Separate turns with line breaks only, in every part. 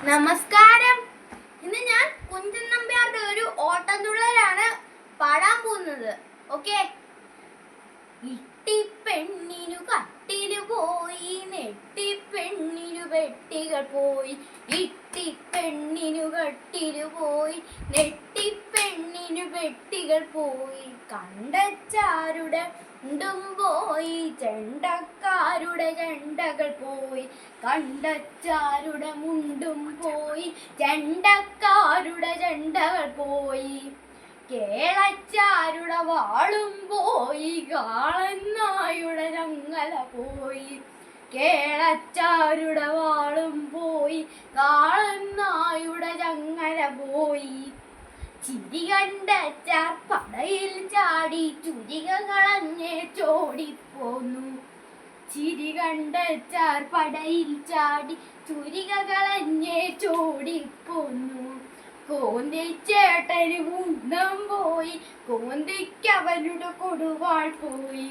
നമസ്കാരം. ഇന്ന് ഞാൻ കുഞ്ചൻ നമ്പ്യാരുടെ ഒരു ഓട്ടംതുള്ളലാണ് പാടാൻ പോകുന്നത്. ഓക്കെ. ഇട്ടിപ്പെണ്ണിനു കട്ടില് പോയി, നെട്ടിപ്പെണ്ണിനു വെട്ടികൾ പോയി. ഇട്ടിപ്പെണ്ണിനു കട്ടില് പോയി, നെട്ടിപ്പെണ്ണിനു വെട്ടികൾ പോയി. കണ്ടച്ചാരുടെ മുണ്ടും പോയി, ചെണ്ടക്കാരുടെ ചെണ്ടകൾ പോയി. കണ്ടച്ചാരുടെ മുണ്ടും പോയി, ചെണ്ടക്കാരുടെ ചെണ്ടകൾ പോയി. കേളച്ചാരുടെ വാളും പോയി, കാളന്നായുടെ ചങ്ങല പോയി. കേളച്ചാരുടെ വാളും പോയി, കാളന്നായുടെ ചങ്ങല പോയി. ചിരി കണ്ടച്ചാർ പടയിൽ ചാടി, ചുരിക കളഞ്ഞേ ചോടിപ്പോന്നു. ചിരി കണ്ടച്ചാർ പടയിൽ ചാടി, ചുരിക കളഞ്ഞേ ചോടിപ്പോന്നു. കോന്തിച്ചേട്ടന് കുന്തം പോയി, കോന്തിക്കവരുടെ കൊടുവാൾ പോയി.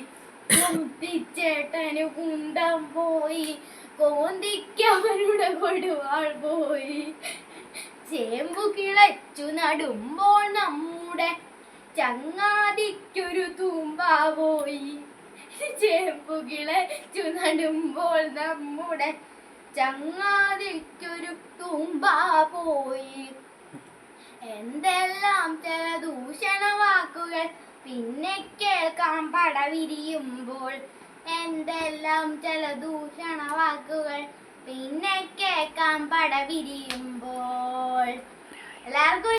കോന്തിച്ചേട്ടന് കുന്തം പോയി, കോന്തിക്കവരുടെ കൊടുവാൾ പോയി. ചേമ്പു കിളച്ചു നടുമ്പോൾ നമ്മുടെ ചങ്ങാതിക്കൊരു തൂമ്പ പോയി. ചേമ്പു കിളച്ചു നടുമ്പോൾ നമ്മുടെ ചങ്ങാതിക്കൊരു തൂമ്പ പോയി. എന്തെല്ലാം ചില ദൂഷണ വാക്കുകൾ പിന്നെ കേൾക്കാം പട വിരിയുമ്പോൾ. എന്തെല്ലാം ചില ദൂഷണ വാക്കുകൾ പിന്നെ കേൾക്കാം പട വിരിയുമ്പോൾ. എല്ലാവർക്കും